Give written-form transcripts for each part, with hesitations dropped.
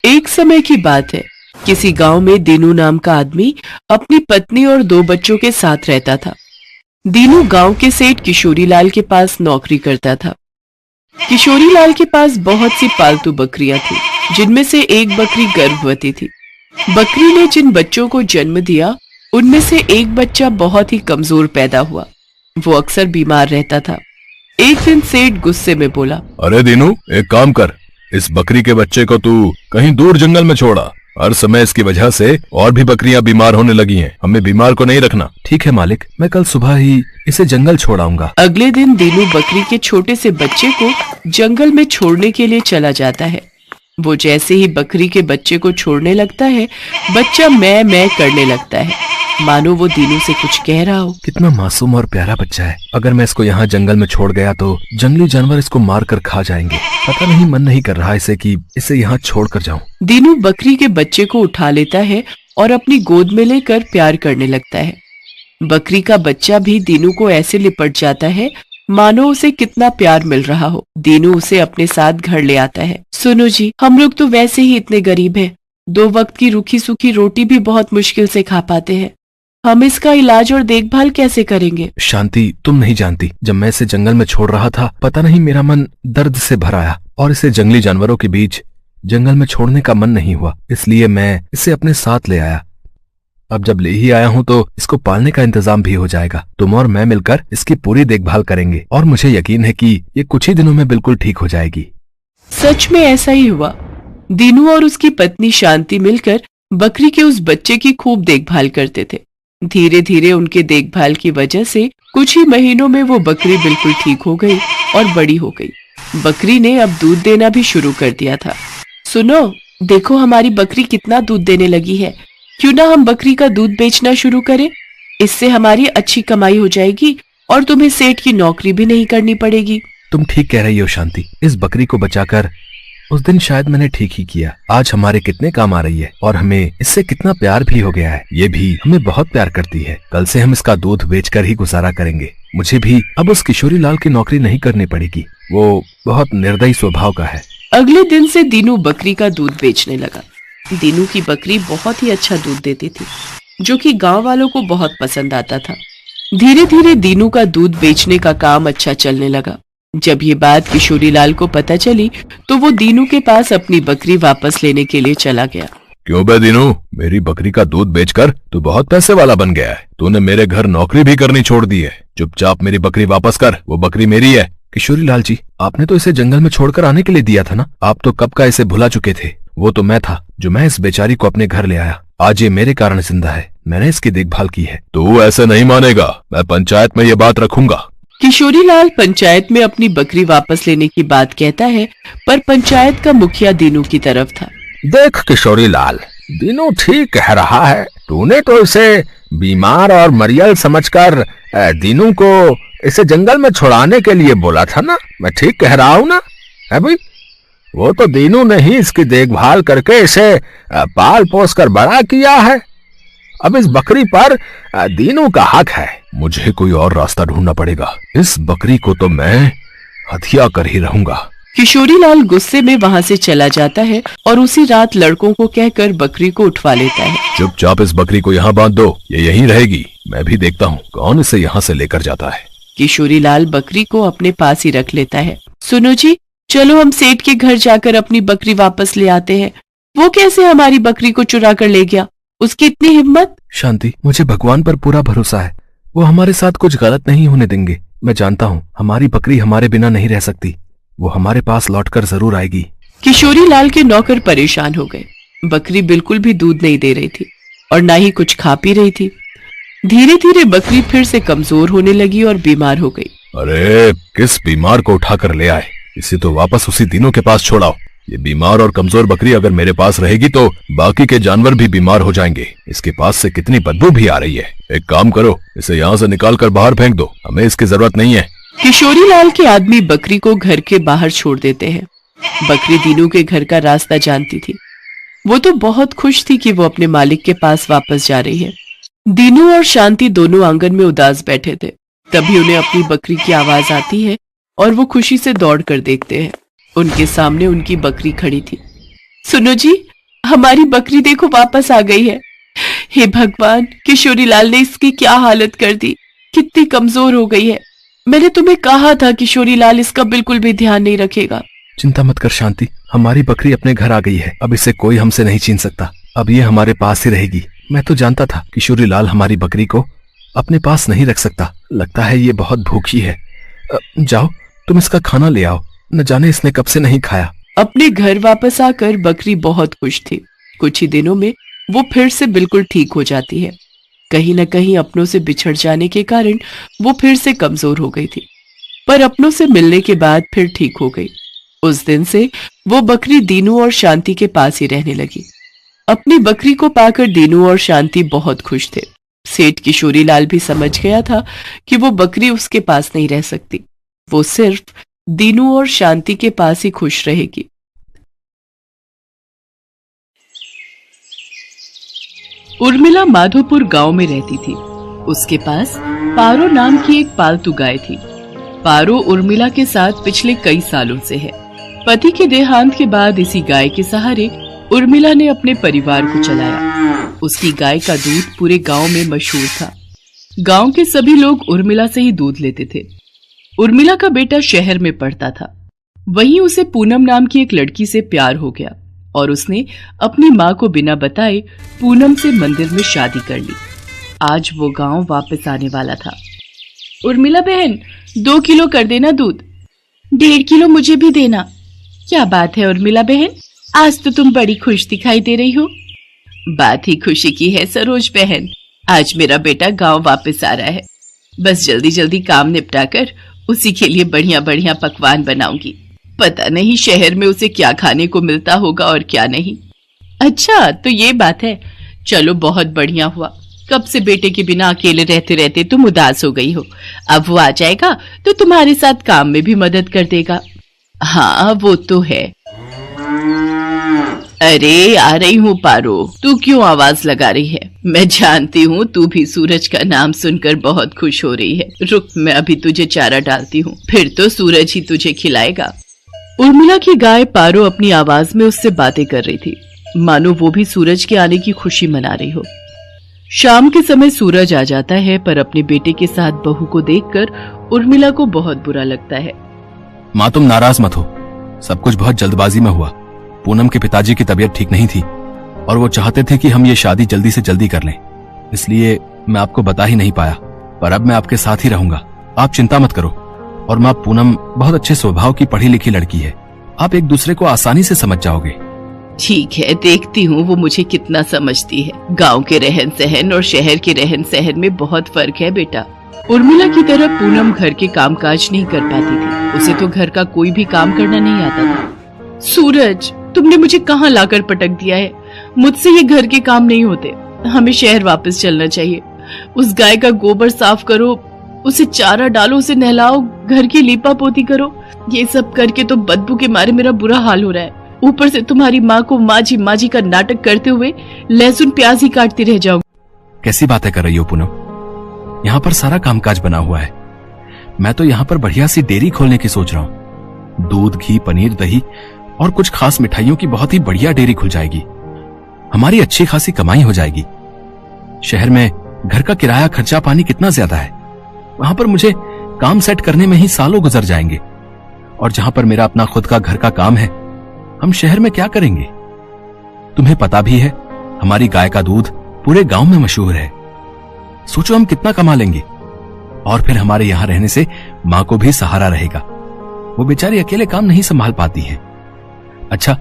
एक समय की बात है। किसी गांव में दीनू नाम का आदमी अपनी पत्नी और 2 बच्चों के साथ रहता था। दीनू गांव के सेठ किशोरी लाल के पास नौकरी करता था। किशोरी लाल के पास बहुत सी पालतू बकरियां थी, जिनमें से एक बकरी गर्भवती थी। बकरी ने जिन बच्चों को जन्म दिया, उनमें से एक बच्चा बहुत ही कमजोर पैदा हुआ। वो अक्सर बीमार रहता था। एक दिन सेठ गुस्से में बोला, अरे दीनू, एक काम कर, इस बकरी के बच्चे को तू कहीं दूर जंगल में छोड़ा। हर समय इसकी वजह से और भी बकरियां बीमार होने लगी हैं। हमें बीमार को नहीं रखना। ठीक है मालिक, मैं कल सुबह ही इसे जंगल छोड़ाऊंगा। अगले दिन दीनू बकरी के छोटे से बच्चे को जंगल में छोड़ने के लिए चला जाता है। वो जैसे ही बकरी के बच्चे को छोड़ने लगता है, बच्चा मैं करने लगता है, मानो वो दीनू से कुछ कह रहा हो। कितना मासूम और प्यारा बच्चा है। अगर मैं इसको यहाँ जंगल में छोड़ गया तो जंगली जानवर इसको मार कर खा जाएंगे। पता नहीं, मन नहीं कर रहा इसे कि इसे यहाँ छोड़ कर जाऊं। दीनू बकरी के बच्चे को उठा लेता है और अपनी गोद में लेकर प्यार करने लगता है। बकरी का बच्चा भी दीनू को ऐसे लिपट जाता है मानो उसे कितना प्यार मिल रहा हो। दीनू उसे अपने साथ घर ले आता है। सुनो जी, हम लोग तो वैसे ही इतने गरीब हैं, 2 वक्त की रूखी सूखी रोटी भी बहुत मुश्किल से खा पाते हैं। हम इसका इलाज और देखभाल कैसे करेंगे? शांति, तुम नहीं जानती, जब मैं इसे जंगल में छोड़ रहा था, पता नहीं मेरा मन दर्द से भर आया और इसे जंगली जानवरों के बीच जंगल में छोड़ने का मन नहीं हुआ। इसलिए मैं इसे अपने साथ ले आया। अब जब ले ही आया हूँ तो इसको पालने का इंतजाम भी हो जाएगा। तुम और मैं मिलकर इसकी पूरी देखभाल करेंगे और मुझे यकीन है कि ये कुछ ही दिनों में बिल्कुल ठीक हो जाएगी। सच में ऐसा ही हुआ। दीनू और उसकी पत्नी शांति मिलकर बकरी के उस बच्चे की खूब देखभाल करते थे। धीरे धीरे उनके देखभाल की वजह से कुछ ही महीनों में वो बकरी बिल्कुल ठीक हो गई और बड़ी हो गई। बकरी ने अब दूध देना भी शुरू कर दिया था। सुनो, देखो हमारी बकरी कितना दूध देने लगी है। क्यों ना हम बकरी का दूध बेचना शुरू करें? इससे हमारी अच्छी कमाई हो जाएगी और तुम्हें सेठ की नौकरी भी नहीं करनी पड़ेगी। तुम ठीक कह रही हो शांति। इस बकरी को बचाकर उस दिन शायद मैंने ठीक ही किया। आज हमारे कितने काम आ रही है और हमें इससे कितना प्यार भी हो गया है। ये भी हमें बहुत प्यार करती है। कल से हम इसका दूध बेचकर ही गुजारा करेंगे। मुझे भी अब उस किशोरी लाल की नौकरी नहीं करनी पड़ेगी। वो बहुत निर्दयी स्वभाव का है। अगले दिन से दीनू बकरी का दूध बेचने लगा। दीनू की बकरी बहुत ही अच्छा दूध देती थी, जो कि गांव वालों को बहुत पसंद आता था। धीरे धीरे दीनू का दूध बेचने का काम अच्छा चलने लगा। जब ये बात किशोरी लाल को पता चली तो वो दीनू के पास अपनी बकरी वापस लेने के लिए चला गया। क्यों बे दीनू, मेरी बकरी का दूध बेचकर तू बहुत पैसे वाला बन गया है। तूने मेरे घर नौकरी भी करनी छोड़ दी है। चुपचाप मेरी बकरी वापस कर, वो बकरी मेरी है। किशोरी लाल जी, आपने तो इसे जंगल में छोड़कर आने के लिए दिया था ना। आप तो कब का इसे भुला चुके थे। वो तो मैं था जो मैं इस बेचारी को अपने घर ले आया। आज ये मेरे कारण जिंदा है। मैंने इसकी देखभाल की है। तू ऐसे नहीं मानेगा। मैं पंचायत में ये बात रखूंगा। किशोरी लाल पंचायत में अपनी बकरी वापस लेने की बात कहता है, पर पंचायत का मुखिया दीनू की तरफ था। देख किशोरी लाल, दीनू ठीक कह रहा है। तूने तो इसे बीमार और मरियल समझकर दीनू को इसे जंगल में छुड़ाने के लिए बोला था ना। मैं ठीक कह रहा हूँ ना? है भाई, वो तो दीनू ने ही इसकी देखभाल करके इसे पाल पोस कर बड़ा किया है। अब इस बकरी पर दीनू का हक है। मुझे कोई और रास्ता ढूंढना पड़ेगा। इस बकरी को तो मैं हथिया कर ही रहूंगा। किशोरी लाल गुस्से में वहाँ से चला जाता है और उसी रात लड़कों को कहकर बकरी को उठवा लेता है। चुपचाप इस बकरी को यहाँ बांध दो, ये यहीं रहेगी। मैं भी देखता हूँ कौन इसे यहाँ से लेकर जाता है। किशोरी लाल बकरी को अपने पास ही रख लेता है। सुनो जी, चलो हम सेठ के घर जाकर अपनी बकरी वापस ले आते हैं। वो कैसे हमारी बकरी को चुरा कर ले गया? उसकी इतनी हिम्मत? शांति, मुझे भगवान पर पूरा भरोसा है। वो हमारे साथ कुछ गलत नहीं होने देंगे। मैं जानता हूँ हमारी बकरी हमारे बिना नहीं रह सकती। वो हमारे पास लौटकर जरूर आएगी। किशोरी लाल के नौकर परेशान हो गए। बकरी बिल्कुल भी दूध नहीं दे रही थी और ना ही कुछ खा पी रही थी। धीरे धीरे बकरी फिर से कमजोर होने लगी और बीमार हो गई। अरे, किस बीमार को उठाकर ले आए? इसे तो वापस उसी दीनू के पास छोड़ाओ। ये बीमार और कमजोर बकरी अगर मेरे पास रहेगी तो बाकी के जानवर भी बीमार हो जाएंगे। इसके पास से कितनी बदबू भी आ रही है। एक काम करो, इसे यहाँ से निकाल कर बाहर फेंक दो। हमें इसकी जरूरत नहीं है। किशोरी लाल के आदमी बकरी को घर के बाहर छोड़ देते हैं। बकरी दीनू के घर का रास्ता जानती थी। वो तो बहुत खुश थी कि वो अपने मालिक के पास वापस जा रही है। दीनू और शांति दोनों आंगन में उदास बैठे थे। तभी उन्हें अपनी बकरी की आवाज आती है और वो खुशी से दौड़ कर देखते हैं। उनके सामने उनकी बकरी खड़ी थी। सुनो जी, हमारी बकरी देखो वापस आ गई है। हे भगवान, किशोरीलाल ने इसकी क्या हालत कर दी, कितनी कमजोर हो गई है। मैंने तुम्हें कहा था किशोरीलाल इसका बिल्कुल भी ध्यान नहीं रखेगा। चिंता मत कर शांति, हमारी बकरी अपने घर आ गई है। अब इसे कोई हमसे नहीं छीन सकता। अब ये हमारे पास ही रहेगी। मैं तो जानता था किशोरीलाल हमारी बकरी को अपने पास नहीं रख सकता। लगता है ये बहुत भूखी है। जाओ तुम इसका खाना ले आओ, न जाने इसने कब से नहीं खाया। अपने घर वापस आकर बकरी बहुत खुश थी। कुछ ही दिनों में वो फिर से बिल्कुल ठीक हो जाती है। कहीं न कहीं अपनों से बिछड़ जाने के कारण वो फिर से कमजोर हो गई थी, पर अपनों से मिलने के बाद फिर ठीक हो गई। उस दिन से वो बकरी दीनू और शांति के पास ही रहने लगी। अपनी बकरी को पाकर दीनू और शांति बहुत खुश थे। सेठ किशोरीलाल भी समझ गया था कि वो बकरी उसके पास नहीं रह सकती, वो सिर्फ दीनू और शांति के पास ही खुश रहेगी। उर्मिला माधोपुर गांव में रहती थी। उसके पास पारो नाम की एक पालतू गाय थी। पारो उर्मिला के साथ पिछले कई सालों से है। पति के देहांत के बाद इसी गाय के सहारे उर्मिला ने अपने परिवार को चलाया। उसकी गाय का दूध पूरे गांव में मशहूर था। गांव के सभी लोग उर्मिला से ही दूध लेते थे। उर्मिला का बेटा शहर में पढ़ता था। वहीं उसे पूनम नाम की एक लड़की से प्यार हो गया और उसने अपनी माँ को बिना बताए पूनम से मंदिर में शादी कर ली। आज वो गांव वापस आने वाला था। उर्मिला बहन, 2 किलो कर देना दूध। 1.5 किलो मुझे भी देना। क्या बात है उर्मिला बहन, आज तो तुम बड़ी खुश दिखाई दे रही हो। बात ही खुशी की है सरोज बहन, आज मेरा बेटा गांव वापस आ रहा है। बस जल्दी जल्दी काम निपटाकर उसी के लिए बढ़िया बढ़िया पकवान बनाऊंगी। पता नहीं शहर में उसे क्या खाने को मिलता होगा और क्या नहीं। अच्छा तो ये बात है, चलो बहुत बढ़िया हुआ। कब से बेटे के बिना अकेले रहते रहते तुम उदास हो गई हो। अब वो आ जाएगा तो तुम्हारे साथ काम में भी मदद कर देगा। हाँ वो तो है। अरे आ रही हूँ पारो, तू क्यों आवाज लगा रही है? मैं जानती हूँ तू भी सूरज का नाम सुनकर बहुत खुश हो रही है। रुक, मैं अभी तुझे चारा डालती हूँ, फिर तो सूरज ही तुझे खिलाएगा। उर्मिला की गाय पारो अपनी आवाज में उससे बातें कर रही थी, मानो वो भी सूरज के आने की खुशी मना रही हो। शाम के समय सूरज आ जाता है, पर अपने बेटे के साथ बहू को देखकर उर्मिला को बहुत बुरा लगता है। माँ तुम नाराज मत हो, सब कुछ बहुत जल्दबाजी में हुआ। पूनम के पिताजी की तबीयत ठीक नहीं थी और वो चाहते थे कि हम ये शादी जल्दी से जल्दी कर लें, इसलिए मैं आपको बता ही नहीं पाया। पर अब मैं आपके साथ ही रहूंगा, आप चिंता मत करो। और माँ पूनम बहुत अच्छे स्वभाव की पढ़ी लिखी लड़की है, आप एक दूसरे को आसानी से समझ जाओगे। ठीक है, देखती हूँ वो मुझे कितना समझती है। गांव के रहन सहन और शहर के रहन सहन में बहुत फर्क है बेटा। उर्मिला की तरह पूनम घर के कामकाज नहीं कर पाती थी। उसे तो घर का कोई भी काम करना नहीं आता था। सूरज, तुमने मुझे कहाँ लाकर पटक दिया है? मुझसे ये घर के काम नहीं होते। हमें शहर वापस चलना चाहिए। उस गाय का गोबर साफ करो, उसे चारा डालो, उसे नहलाओ, घर की लीपा पोती करो। ये सब करके तो बदबू के मारे मेरा बुरा हाल हो रहा है। ऊपर से तुम्हारी माँ को माँ जी का नाटक करते हुए लहसुन प्याज ही काटती रह जाऊंगी। कैसी बातें कर रही हो पूनम? यहाँ पर सारा कामकाज बना हुआ है। मैं तो यहाँ पर बढ़िया सी डेयरी खोलने की सोच रहा हूँ। दूध, घी, पनीर, दही और कुछ खास मिठाइयों की बहुत ही बढ़िया डेयरी खुल जाएगी। हमारी अच्छी खासी कमाई हो जाएगी। शहर में घर का किराया, खर्चा पानी कितना ज्यादा है। वहां पर मुझे काम सेट करने में ही सालों गुजर जाएंगे। और जहां पर मेरा अपना खुद का घर का काम है, हम शहर में क्या करेंगे? तुम्हें पता भी है हमारी गाय का दूध पूरे गांव में मशहूर है। सोचो हम कितना कमा लेंगे। और फिर हमारे यहाँ रहने से माँ को भी सहारा रहेगा। वो बेचारी अकेले काम नहीं संभाल पाती है। अच्छा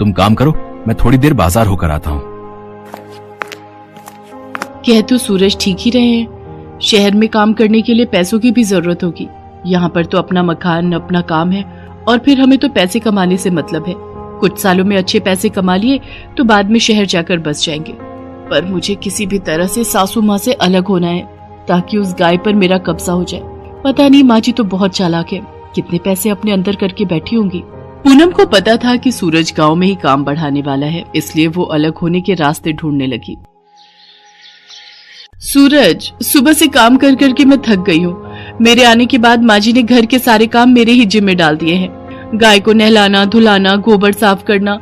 तुम काम करो, मैं थोड़ी देर बाजार होकर आता हूँ। कह तो सूरज ठीक ही रहे हैं। शहर में काम करने के लिए पैसों की भी जरूरत होगी। यहाँ पर तो अपना मकान, अपना काम है और फिर हमें तो पैसे कमाने से मतलब है। कुछ सालों में अच्छे पैसे कमा लिए तो बाद में शहर जाकर बस जाएंगे। पर मुझे किसी भी तरह से सासू माँ से अलग होना है ताकि उस गाय पर मेरा कब्जा हो जाए। पता नहीं, माँ जी तो बहुत चालाक है, कितने पैसे अपने अंदर करके बैठी होंगी। पूनम को पता था कि सूरज गांव में ही काम बढ़ाने वाला है, इसलिए वो अलग होने के रास्ते ढूंढने लगी। सूरज, सुबह से काम कर करके मैं थक गई हूँ। मेरे आने के बाद माँ जी ने घर के सारे काम मेरे ही जिम्मे डाल दिए हैं। गाय को नहलाना, धुलाना, गोबर साफ करना,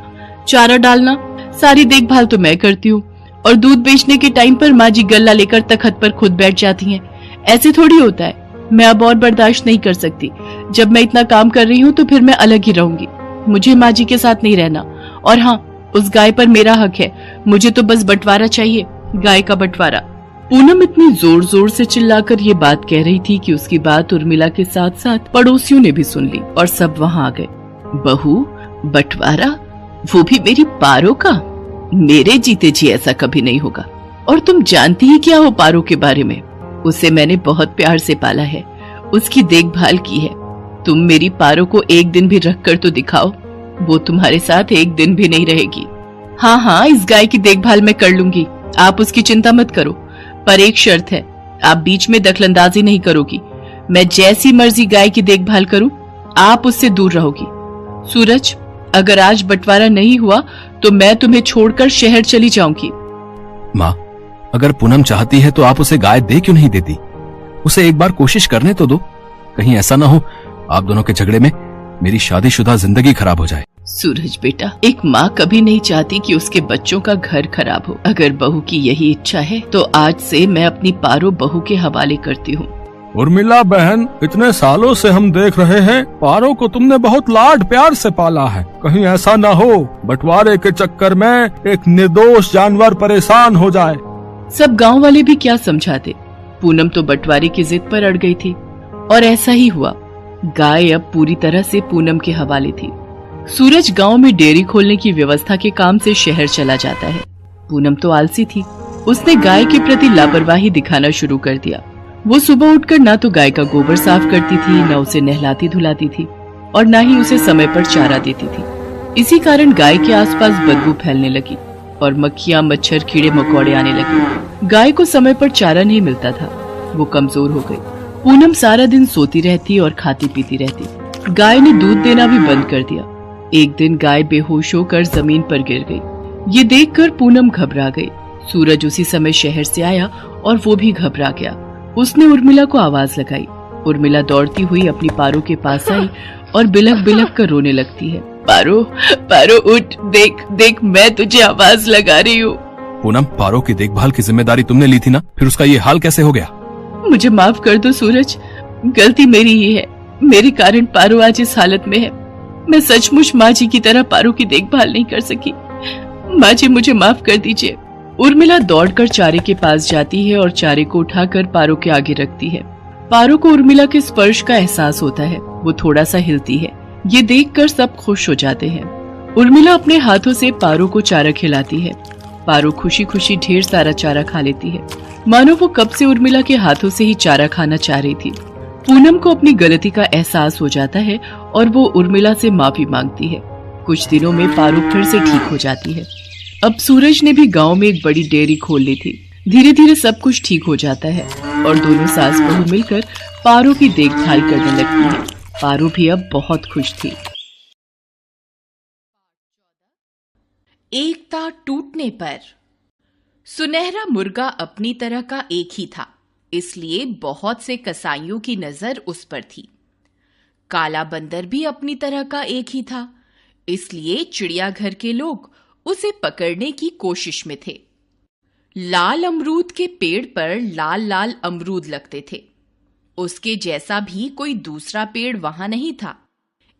चारा डालना, सारी देखभाल तो मैं करती हूँ और दूध बेचने के टाइम पर माँ जी गल्ला लेकर तखत पर खुद बैठ जाती हैं। ऐसे थोड़ी होता है। मैं अब और बर्दाश्त नहीं कर सकती। जब मैं इतना काम कर रही हूँ तो फिर मैं अलग ही रहूंगी। मुझे माँ जी के साथ नहीं रहना। और हाँ, उस गाय पर मेरा हक है। मुझे तो बस बंटवारा चाहिए, गाय का बंटवारा। पूनम इतनी जोर जोर से चिल्लाकर ये बात कह रही थी कि उसकी बात उर्मिला के साथ साथ पड़ोसियों ने भी सुन ली और सब वहाँ आ गए। बहू, बंटवारा, वो भी मेरी पारो का? मेरे जीते जी ऐसा कभी नहीं होगा। और तुम जानती ही क्या हो पारो के बारे में? उसे मैंने बहुत प्यार से पाला है, उसकी देखभाल की है। तुम मेरी पारो को एक दिन भी रख कर तो दिखाओ, वो तुम्हारे साथ एक दिन भी नहीं रहेगी। हाँ हाँ, इस गाय की देखभाल मैं कर लूंगी, आप उसकी चिंता मत करो। पर एक शर्त है, आप बीच में दखलंदाजी नहीं करोगी। मैं जैसी मर्जी गाय की देखभाल करूं, आप उससे दूर रहोगी। सूरज, अगर आज बंटवारा नहीं हुआ तो मैं तुम्हें छोड़कर शहर चली जाऊंगी। माँ, अगर पूनम चाहती है तो आप उसे गाय दे क्यों नहीं देती? उसे एक बार कोशिश करने तो दो। कहीं ऐसा ना हो आप दोनों के झगड़े में मेरी शादीशुदा जिंदगी खराब हो जाए। सूरज बेटा, एक माँ कभी नहीं चाहती कि उसके बच्चों का घर खराब हो। अगर बहू की यही इच्छा है तो आज से मैं अपनी पारो बहू के हवाले करती हूँ। उर्मिला बहन, इतने सालों से हम देख रहे हैं पारो को तुमने बहुत लाड प्यार से पाला है। कहीं ऐसा न हो बंटवारे के चक्कर में एक निर्दोष जानवर परेशान हो जाए। सब गांव वाले भी क्या समझाते। पूनम तो बंटवारे की जिद पर अड़ गई थी और ऐसा ही हुआ। गाय अब पूरी तरह से पूनम के हवाले थी। सूरज गांव में डेयरी खोलने की व्यवस्था के काम से शहर चला जाता है। पूनम तो आलसी थी, उसने गाय के प्रति लापरवाही दिखाना शुरू कर दिया। वो सुबह उठकर ना तो गाय का गोबर साफ करती थी, न उसे नहलाती धुलाती थी और न ही उसे समय पर चारा देती थी। इसी कारण गाय के आसपास बदबू फैलने लगी और मक्खियां, मच्छर, कीड़े मकोड़े आने लगे। गाय को समय पर चारा नहीं मिलता था, वो कमजोर हो गई। पूनम सारा दिन सोती रहती और खाती पीती रहती। गाय ने दूध देना भी बंद कर दिया। एक दिन गाय बेहोश होकर जमीन पर गिर गई। ये देखकर पूनम घबरा गई। सूरज उसी समय शहर से आया और वो भी घबरा गया। उसने उर्मिला को आवाज लगाई। उर्मिला दौड़ती हुई अपनी पारो के पास आई और बिलख बिलख कर रोने लगती है। पारो, पारो उठ, देख देख, मैं तुझे आवाज लगा रही हूँ। पूनम, पारो की देखभाल की जिम्मेदारी तुमने ली थी ना, फिर उसका ये हाल कैसे हो गया? मुझे माफ कर दो सूरज, गलती मेरी ही है। मेरे कारण पारो आज इस हालत में है। मैं सचमुच माँ जी की तरह पारो की देखभाल नहीं कर सकी। माँ जी, मुझे माफ कर दीजिए। उर्मिला दौड़कर चारे के पास जाती है और चारे को उठाकर पारो के आगे रखती है। पारो को उर्मिला के स्पर्श का एहसास होता है, वो थोड़ा सा हिलती है। ये देखकर सब खुश हो जाते हैं। उर्मिला अपने हाथों से पारो को चारा खिलाती है। पारो खुशी खुशी ढेर सारा चारा खा लेती है, मानो वो कब से उर्मिला के हाथों से ही चारा खाना चाह रही थी। पूनम को अपनी गलती का एहसास हो जाता है और वो उर्मिला से माफी मांगती है। कुछ दिनों में पारो फिर से ठीक हो जाती है। अब सूरज ने भी गांव में एक बड़ी डेयरी खोल ली थी। धीरे धीरे सब कुछ ठीक हो जाता है और दोनों सास बहू मिलकर पारो की देखभाल करने लगती है। पारो भी अब बहुत खुश थी। एकता टूटने पर। सुनहरा मुर्गा अपनी तरह का एक ही था, इसलिए बहुत से कसाईयों की नजर उस पर थी। काला बंदर भी अपनी तरह का एक ही था, इसलिए चिड़ियाघर के लोग उसे पकड़ने की कोशिश में थे। लाल अमरूद के पेड़ पर लाल लाल अमरूद लगते थे। उसके जैसा भी कोई दूसरा पेड़ वहां नहीं था,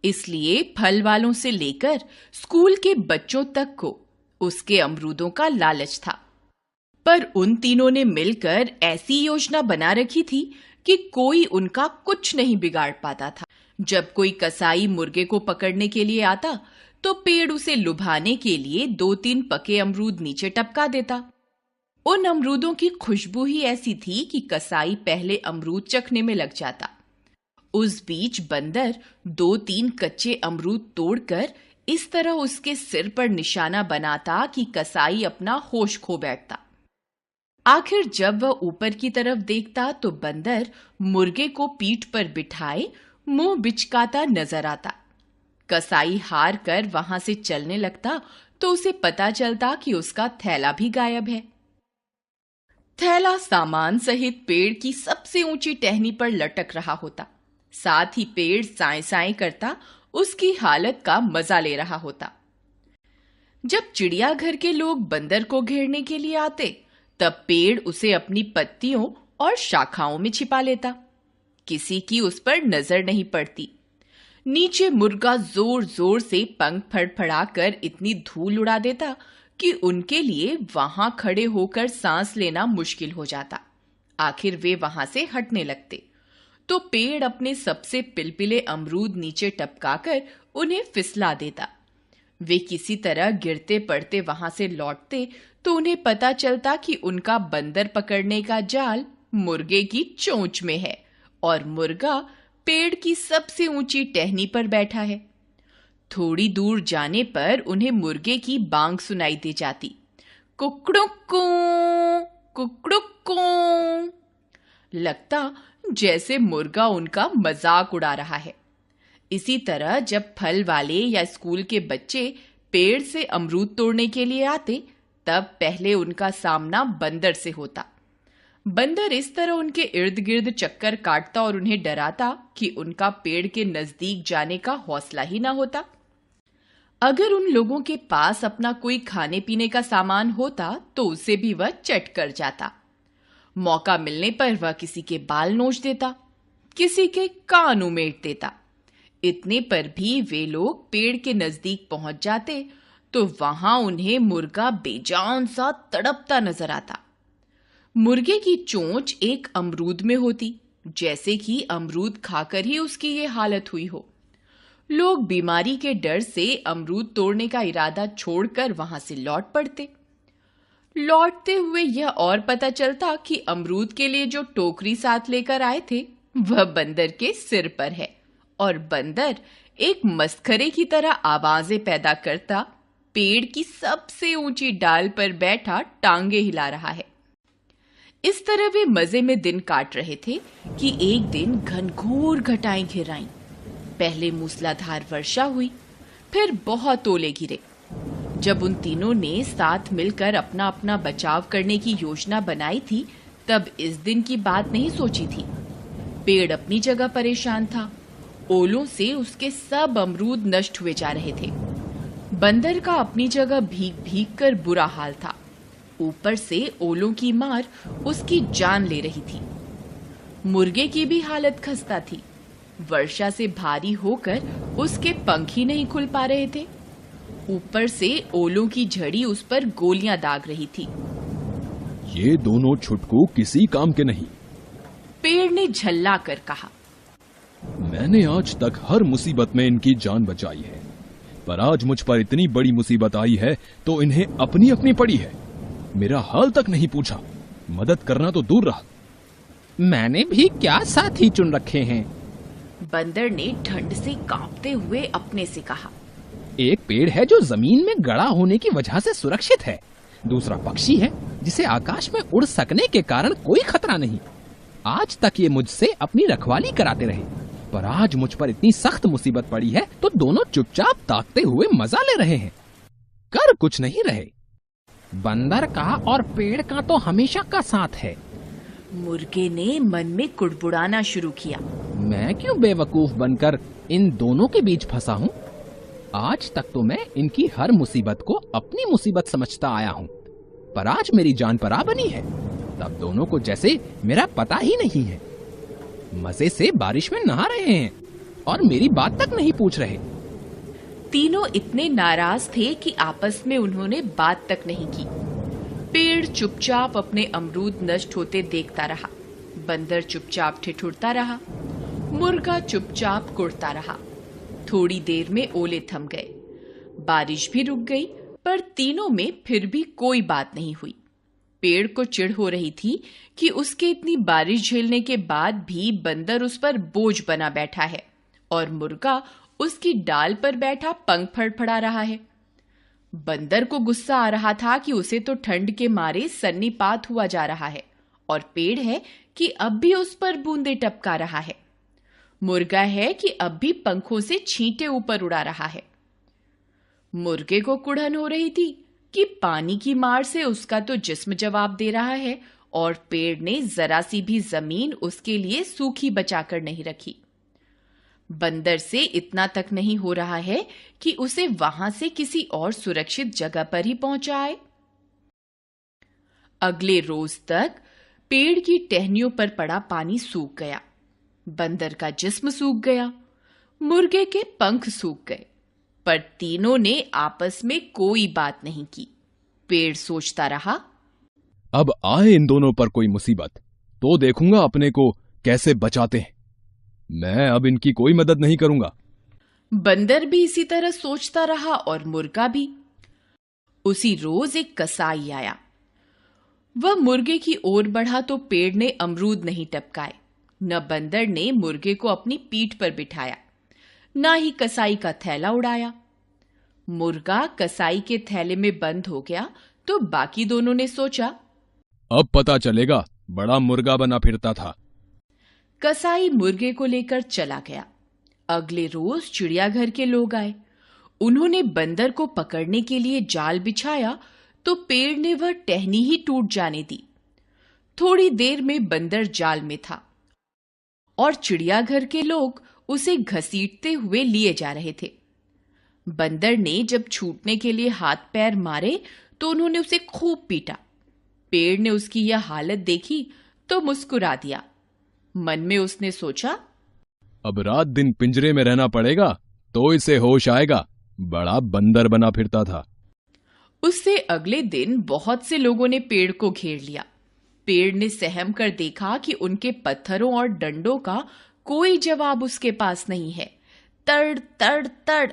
इसलिए फल वालों से लेकर स्कूल के बच्चों तक को उसके अमरूदों का लालच था। पर उन तीनों ने मिलकर ऐसी योजना बना रखी थी कि कोई उनका कुछ नहीं बिगाड़ पाता था। जब कोई कसाई मुर्गे को पकड़ने के लिए आता तो पेड़ उसे लुभाने के लिए 2-3 पके अमरूद नीचे टपका देता। उन अमरूदों की खुशबू ही ऐसी थी कि कसाई पहले अमरूद चखने में लग जाता। उस बीच बंदर 2-3 कच्चे अमरूद तोड़कर इस तरह उसके सिर पर निशाना बनाता कि कसाई अपना होश खो बैठता। आखिर जब वह ऊपर की तरफ देखता तो बंदर मुर्गे को पीठ पर बिठाए मुंह बिचकाता नजर आता। कसाई हार कर वहां से चलने लगता तो उसे पता चलता कि उसका थैला भी गायब है। थैला सामान सहित पेड़ की सबसे ऊंची टहनी पर लटक रहा होता। साथ ही पेड़ साए साए करता उसकी हालत का मजा ले रहा होता। जब चिड़ियाघर के लोग बंदर को घेरने के लिए आते, तब पेड़ उसे अपनी पत्तियों और शाखाओं में छिपा लेता। किसी की उस पर नजर नहीं पड़ती। नीचे मुर्गा जोर जोर से पंख फड़फड़ाकर इतनी धूल उड़ा देता कि उनके लिए वहां खड़े होकर सांस लेना मुश्किल हो जाता। आखिर वे वहां से हटने लगते तो पेड़ अपने सबसे पिलपिले अमरूद नीचे टपकाकर उन्हें फिसला देता। वे किसी तरह गिरते पड़ते वहां से लौटते तो उन्हें पता चलता कि उनका बंदर पकड़ने का जाल मुर्गे की चोंच में है और मुर्गा पेड़ की सबसे ऊंची टहनी पर बैठा है। थोड़ी दूर जाने पर उन्हें मुर्गे की बांग सुनाई दे जाती, कुकड़ुक्कू कुकड़ुक्कू। लगता जैसे मुर्गा उनका मजाक उड़ा रहा है। इसी तरह जब फल वाले या स्कूल के बच्चे पेड़ से अमरूद तोड़ने के लिए आते, तब पहले उनका सामना बंदर से होता। बंदर इस तरह उनके इर्द गिर्द चक्कर काटता और उन्हें डराता कि उनका पेड़ के नजदीक जाने का हौसला ही ना होता। अगर उन लोगों के पास अपना कोई खाने पीने का सामान होता तो उसे भी वह चट कर जाता। मौका मिलने पर वह किसी के बाल नोच देता, किसी के कान उमेट देता। इतने पर भी वे लोग पेड़ के नजदीक पहुंच जाते तो वहां उन्हें मुर्गा बेजान सा तड़पता नजर आता। मुर्गे की चोंच एक अमरूद में होती, जैसे कि अमरूद खाकर ही उसकी ये हालत हुई हो। लोग बीमारी के डर से अमरूद तोड़ने का इरादा छोड़कर वहां से लौट पड़ते। लौटते हुए यह और पता चलता कि अमरूद के लिए जो टोकरी साथ लेकर आए थे वह बंदर के सिर पर है और बंदर एक मस्खरे की तरह आवाजें पैदा करता पेड़ की सबसे ऊंची डाल पर बैठा टांगे हिला रहा है। इस तरह वे मजे में दिन काट रहे थे कि एक दिन घनघोर घटाएं घिर आईं। पहले मूसलाधार वर्षा हुई, फिर बहुत ओले गिरे। जब उन तीनों ने साथ मिलकर अपना अपना बचाव करने की योजना बनाई थी, तब इस दिन की बात नहीं सोची थी। पेड़ अपनी जगह परेशान था। ओलों से उसके सब अमरूद नष्ट हुए जा रहे थे। बंदर का अपनी जगह भीग भीग कर बुरा हाल था। ऊपर से ओलों की मार उसकी जान ले रही थी। मुर्गे की भी हालत खस्ता थी। वर्षा से भारी होकर उसके पंख ही नहीं खुल पा रहे थे। ऊपर से ओलों की झड़ी उस पर गोलियां दाग रही थी। ये दोनों छुटकू किसी काम के नहीं। पेड़ ने झल्ला कर कहा, मैंने आज तक हर मुसीबत में इनकी जान बचाई है, पर आज मुझ पर इतनी बड़ी मुसीबत आई है तो इन्हें अपनी अपनी पड़ी है। मेरा हाल तक नहीं पूछा, मदद करना तो दूर रहा। मैंने भी क्या साथी चुन रखे हैं। बंदर ने ठंड से कांपते हुए अपने से कहा, एक पेड़ है जो जमीन में गड़ा होने की वजह से सुरक्षित है। दूसरा पक्षी है जिसे आकाश में उड़ सकने के कारण कोई खतरा नहीं। आज तक ये मुझसे अपनी रखवाली कराते रहे, पर आज मुझ पर इतनी सख्त मुसीबत पड़ी है तो दोनों चुपचाप ताकते हुए मजा ले रहे हैं, कर कुछ नहीं रहे। बंदर का और पेड़ का तो हमेशा का साथ है। मुर्गे ने मन में कुड़बुड़ाना शुरू किया। मैं क्यों बेवकूफ बनकर इन दोनों के बीच फंसा हूँ। आज तक तो मैं इनकी हर मुसीबत को अपनी मुसीबत समझता आया हूँ, पर आज मेरी जान परा बनी है तब दोनों को जैसे मेरा पता ही नहीं है। मजे से बारिश में नहा रहे हैं और मेरी बात तक नहीं पूछ रहे। तीनों इतने नाराज थे कि आपस में उन्होंने बात तक नहीं की। पेड़ चुपचाप अपने अमरूद नष्ट होते देखता रहा। बंदर चुपचाप ठिठुरता रहा। मुर्गा चुपचाप कुड़ता रहा। थोड़ी देर में ओले थम गए, बारिश भी रुक गई, पर तीनों में फिर भी कोई बात नहीं हुई। पेड़ को चिढ़ हो रही थी कि उसके इतनी बारिश झेलने के बाद भी बंदर उस पर बोझ बना बैठा है और मुर्गा उसकी डाल पर बैठा पंख फड़फड़ा रहा है। बंदर को गुस्सा आ रहा था कि उसे तो ठंड के मारे सन्नीपात हुआ जा रहा है और पेड़ है कि अब भी उस पर बूंदे टपका रहा है। मुर्गा है कि अब भी पंखों से छींटे ऊपर उड़ा रहा है। मुर्गे को कुड़न हो रही थी कि पानी की मार से उसका तो जिस्म जवाब दे रहा है और पेड़ ने जरा सी भी जमीन उसके लिए सूखी बचाकर नहीं रखी। बंदर से इतना तक नहीं हो रहा है कि उसे वहां से किसी और सुरक्षित जगह पर ही पहुंचाए। अगले रोज तक पेड़ की टहनियों पर पड़ा पानी सूख गया, बंदर का जिस्म सूख गया, मुर्गे के पंख सूख गए, पर तीनों ने आपस में कोई बात नहीं की। पेड़ सोचता रहा, अब आए इन दोनों पर कोई मुसीबत तो देखूंगा अपने को कैसे बचाते हैं। मैं अब इनकी कोई मदद नहीं करूंगा। बंदर भी इसी तरह सोचता रहा और मुर्गा भी। उसी रोज एक कसाई आया। वह मुर्गे की ओर बढ़ा तो पेड़ ने अमरूद नहीं टपकाए। न बंदर ने मुर्गे को अपनी पीठ पर बिठाया, न ही कसाई का थैला उड़ाया। मुर्गा कसाई के थैले में बंद हो गया तो बाकी दोनों ने सोचा, अब पता चलेगा बड़ा मुर्गा बना फिरता था। कसाई मुर्गे को लेकर चला गया। अगले रोज चिड़ियाघर के लोग आए। उन्होंने बंदर को पकड़ने के लिए जाल बिछाया तो पेड़ ने वह टहनी ही टूट जाने दी। थोड़ी देर में बंदर जाल में था और चिड़ियाघर के लोग उसे घसीटते हुए लिए जा रहे थे। बंदर ने जब छूटने के लिए हाथ पैर मारे तो उन्होंने उसे खूब पीटा। पेड़ ने उसकी यह हालत देखी तो मुस्कुरा दिया। मन में उसने सोचा, अब रात दिन पिंजरे में रहना पड़ेगा तो इसे होश आएगा, बड़ा बंदर बना फिरता था। उससे अगले दिन बहुत से लोगों ने पेड़ को घेर लिया। पेड़ ने सहम कर देखा कि उनके पत्थरों और डंडों का कोई जवाब उसके पास नहीं है। तड़ तड़ तड़।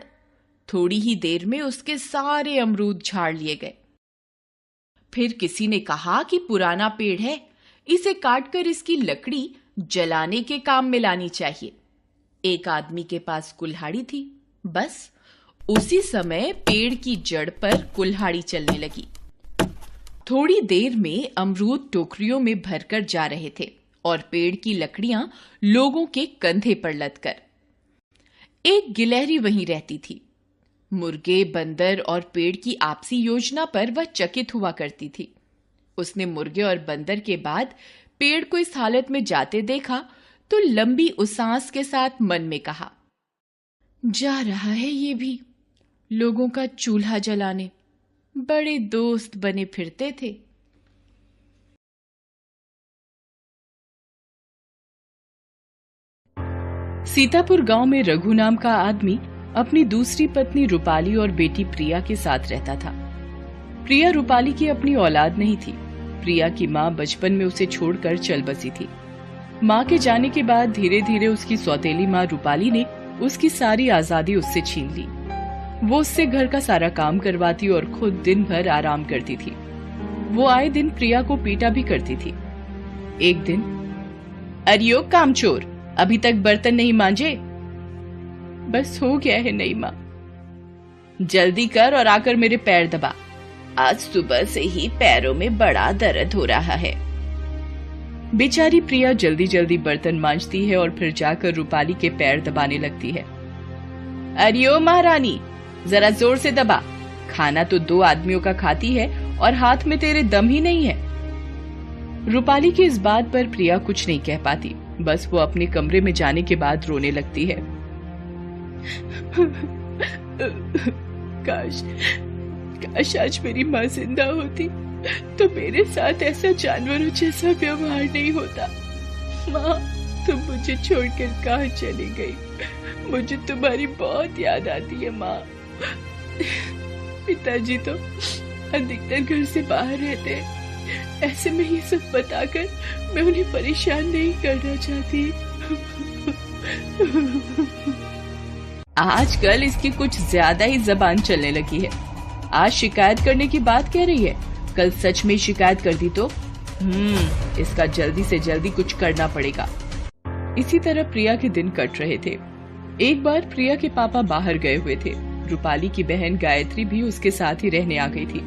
थोड़ी ही देर में उसके सारे अमरूद झाड़ लिए गए। फिर किसी ने कहा कि पुराना पेड़ है, इसे काटकर इसकी लकड़ी जलाने के काम में लानी चाहिए। एक आदमी के पास कुल्हाड़ी थी। बस उसी समय पेड़ की जड़ पर कुल्हाड़ी चलने लगी। थोड़ी देर में अमरूद टोकरियों में भरकर जा रहे थे और पेड़ की लकड़ियां लोगों के कंधे पर लदकर। एक गिलहरी वहीं रहती थी। मुर्गे, बंदर और पेड़ की आपसी योजना पर वह चकित हुआ करती थी। उसने मुर्गे और बंदर के बाद पेड़ को इस हालत में जाते देखा तो लंबी उसास के साथ मन में कहा, जा रहा है ये भी लोगों का चूल्हा जलाने। बड़े दोस्त बने फिरते थे। सीतापुर गांव में रघु नाम का आदमी अपनी दूसरी पत्नी रूपाली और बेटी प्रिया के साथ रहता था। प्रिया रूपाली की अपनी औलाद नहीं थी। प्रिया की मां बचपन में उसे छोड़कर चल बसी थी। मां के जाने के बाद धीरे धीरे उसकी सौतेली मां रूपाली ने उसकी सारी आजादी उससे छीन ली। वो उससे घर का सारा काम करवाती और खुद दिन भर आराम करती थी। वो आए दिन प्रिया को पीटा भी करती थी। एक दिन, अरियो कामचोर, अभी तक बर्तन नहीं मांजे? बस हो गया है नई मां। जल्दी कर और आकर मेरे पैर दबा। आज सुबह से ही पैरों में बड़ा दर्द हो रहा है। बेचारी प्रिया जल्दी जल्दी बर्तन मांजती है और फिर जाकर रूपाली के पैर दबाने लगती है। अरियो महारानी, जरा जोर से दबा। खाना तो 2 आदमियों का खाती है और हाथ में तेरे दम ही नहीं है। रूपाली की इस बात पर प्रिया कुछ नहीं कह पाती। बस वो अपने कमरे में जाने के बाद रोने लगती है। काश आज मेरी माँ जिंदा होती तो मेरे साथ ऐसा जानवरों जैसा व्यवहार नहीं होता। माँ, तुम मुझे छोड़कर कहाँ चली गई? मुझे तुम्हारी बहुत याद आती है माँ। पिताजी तो अधिकतर घर से बाहर रहते हैं। ऐसे में ये सब बताकर मैं उन्हें परेशान नहीं करना चाहती। आजकल इसकी कुछ ज्यादा ही जबान चलने लगी है। आज शिकायत करने की बात कह रही है, कल सच में शिकायत कर दी तो इसका जल्दी से जल्दी कुछ करना पड़ेगा। इसी तरह प्रिया के दिन कट रहे थे। एक बार प्रिया के पापा बाहर गए हुए थे। रूपाली की बहन गायत्री भी उसके साथ ही रहने आ गई थी।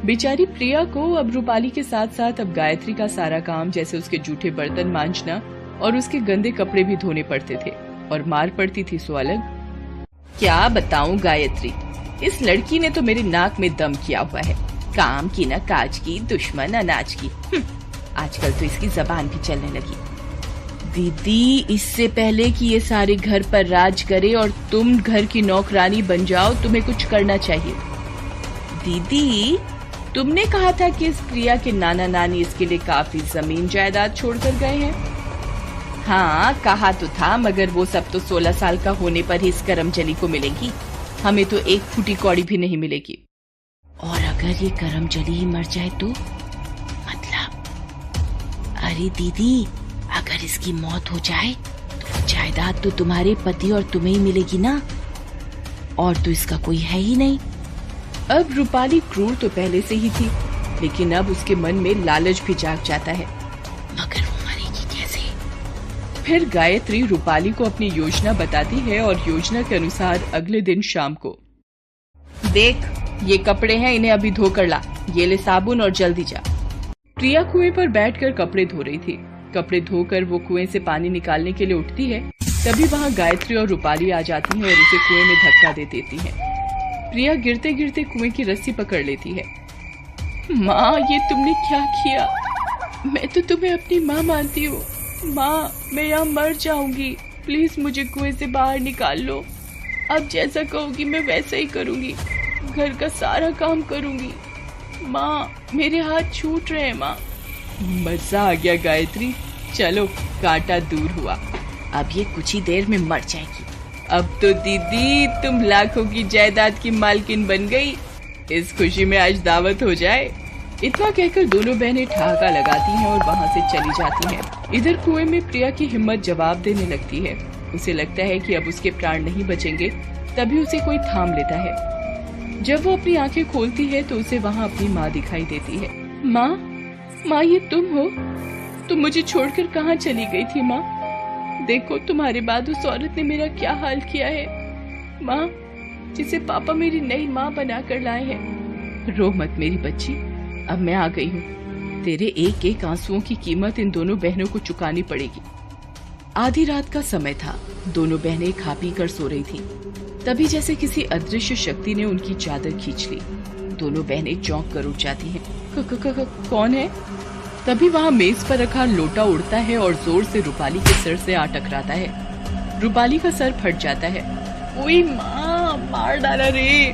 बेचारी प्रिया को अब रूपाली के साथ साथ अब गायत्री का सारा काम, जैसे उसके जूठे बर्तन मांजना और उसके गंदे कपड़े भी धोने पड़ते थे और मार पड़ती थी सो अलग। क्या बताऊं गायत्री, इस लड़की ने तो मेरे नाक में दम किया हुआ है। काम की न काज की, दुश्मन अनाज की। आजकल तो इसकी जबान भी चलने लगी। दीदी, इससे पहले कि ये सारे घर पर राज करे और तुम घर की नौकरानी बन जाओ, तुम्हें कुछ करना चाहिए। दीदी, तुमने कहा था कि इस प्रिया के नाना नानी इसके लिए काफी जमीन जायदाद छोड़कर गए हैं। हाँ, कहा तो था, मगर वो सब तो 16 साल का होने पर ही इस करमजली को मिलेगी। हमें तो एक फूटी कौड़ी भी नहीं मिलेगी। और अगर ये करमजली ही मर जाए तो? मतलब, अरे दीदी, अगर इसकी मौत हो जाए तो वो जायदाद तो तुम्हारे पति और तुम्हें ही मिलेगी ना, और तो इसका कोई है ही नहीं। अब रूपाली क्रूर तो पहले से ही थी, लेकिन अब उसके मन में लालच भी जाग जाता है। मगर वो मरेगी कैसे? फिर गायत्री रूपाली को अपनी योजना बताती है और योजना के अनुसार अगले दिन शाम को, देख, ये कपड़े हैं, इन्हें अभी धोकर ला। ये ले साबुन और जल्दी जा। प्रिया कुएं पर बैठकर कपड़े धो रही थी। कपड़े धोकर वो कुएं से पानी निकालने के लिए उठती है, तभी वहाँ गायत्री और रूपाली आ जाती हैं और उसे कुएं में धक्का दे देती हैं। प्रिया गिरते गिरते कुएं की रस्सी पकड़ लेती है। माँ, ये तुमने क्या किया? मैं तो तुम्हें अपनी माँ मानती हूँ। माँ, मैं यहाँ मर जाऊंगी, प्लीज मुझे कुएं से बाहर निकाल लो। अब जैसा कहोगी मैं वैसा ही करूंगी, घर का सारा काम करूंगी। माँ, मेरे हाथ छूट रहे हैं। माँ, मजा आ गया गायत्री, चलो, कांटा दूर हुआ। अब ये कुछ ही देर में मर जाएगी। अब तो दीदी तुम लाखों की जायदाद की मालकिन बन गई। इस खुशी में आज दावत हो जाए। इतना कहकर दोनों बहनें ठहाका लगाती हैं और वहाँ से चली जाती हैं। इधर कुएं में प्रिया की हिम्मत जवाब देने लगती है। उसे लगता है कि अब उसके प्राण नहीं बचेंगे, तभी उसे कोई थाम लेता है। जब वो अपनी आंखें खोलती है तो उसे वहाँ अपनी माँ दिखाई देती है। माँ, ये तुम हो? तुम मुझे छोड़कर कहाँ चली गई थी माँ? देखो, तुम्हारे बाद उस औरत ने मेरा क्या हाल किया है। माँ, जिसे पापा मेरी नई माँ बनाकर लाए हैं। रो मत मेरी बच्ची, अब मैं आ गई हूँ। तेरे एक एक आंसुओं की कीमत इन दोनों बहनों को चुकानी पड़ेगी। आधी रात का समय था। दोनों बहनें खा पी कर सो रही थी। तभी जैसे किसी अदृश्य शक्ति ने उनकी चादर खींच ली। दोनों बहनें चौंक कर उठ जाती हैं। कौन है? तभी वहाँ मेज पर रखा लोटा उड़ता है और जोर से रूपाली के सिर से आ टकराता है। रूपाली का सर फट जाता है। ओए माँ, मार डाला रे।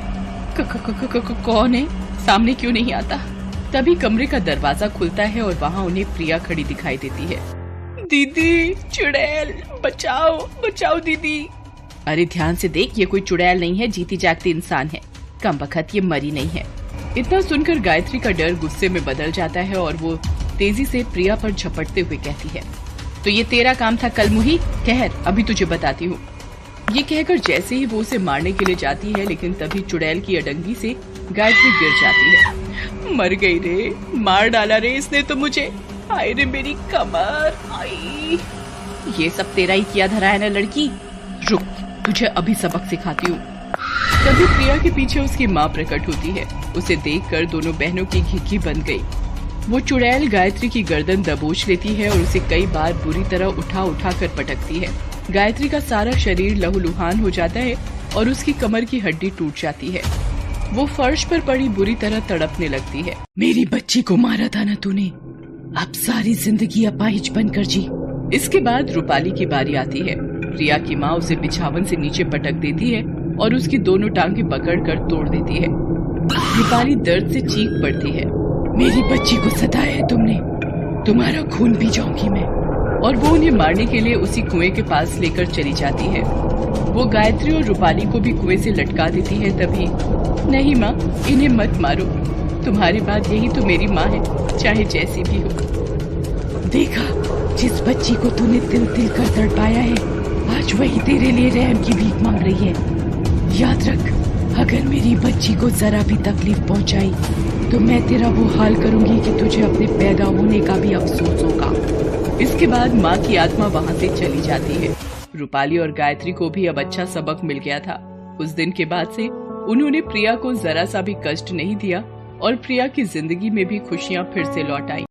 कौन है? सामने क्यों नहीं आता? तभी कमरे का दरवाजा खुलता है और वहाँ उन्हें प्रिया खड़ी दिखाई देती है। दीदी, चुड़ैल, बचाओ, बचाओ दीदी। अरे ध्यान से देख, ये कोई चुड़ैल नहीं है, जीती जागती इंसान है। कम बखत ये मरी नहीं है। इतना सुनकर गायत्री का डर गुस्से में बदल जाता है और वो तेजी से प्रिया पर झपटते हुए कहती है, तो ये तेरा काम था कल मुही? कहर, अभी तुझे बताती हूँ। ये कहकर जैसे ही वो उसे मारने के लिए जाती है, लेकिन तभी चुड़ैल की अडंगी से गायत्री गिर जाती है। मर गई रे, मार डाला रे इसने तो मुझे। हाय रे मेरी कमर, आई। ये सब तेरा ही किया धरा है ना लड़की? रुक, तुझे अभी सबक सिखाती हूँ। तभी प्रिया के पीछे उसकी माँ प्रकट होती है। उसे देखकर दोनों बहनों की घिघी बन गई। वो चुड़ैल गायत्री की गर्दन दबोच लेती है और उसे कई बार बुरी तरह उठा उठा कर पटकती है। गायत्री का सारा शरीर लहूलुहान हो जाता है और उसकी कमर की हड्डी टूट जाती है। वो फर्श पर पड़ी बुरी तरह तड़पने लगती है। मेरी बच्ची को मारा था ना तूने, अब सारी जिंदगी अपाहिज बनकर जी। इसके बाद रूपाली की बारी आती है। प्रिया की माँ उसे बिछावन से नीचे पटक देती है और उसकी दोनों टांगे पकड़कर तोड़ देती है। रूपाली दर्द से चीख पड़ती है। मेरी बच्ची को सताया है तुमने, तुम्हारा खून पी जाऊंगी मैं। और वो उन्हें मारने के लिए उसी कुएं के पास लेकर चली जाती है। वो गायत्री और रूपाली को भी कुएं से लटका देती है। तभी, नहीं माँ, इन्हें मत मारो, तुम्हारे बाद यही तो मेरी माँ है, चाहे जैसी भी हो। देखा, जिस बच्ची को तूने तिल तिल कर तड़पाया है, आज वही तेरे लिए रहम की भीख मांग रही है। याद रख, अगर मेरी बच्ची को जरा भी तकलीफ पहुंचाई तो मैं तेरा वो हाल करूंगी कि तुझे अपने पैदा होने का भी अफसोस होगा। इसके बाद माँ की आत्मा वहाँ से चली जाती है। रूपाली और गायत्री को भी अब अच्छा सबक मिल गया था। उस दिन के बाद से उन्होंने प्रिया को जरा सा भी कष्ट नहीं दिया और प्रिया की जिंदगी में भी खुशियाँ फिर से लौट आई।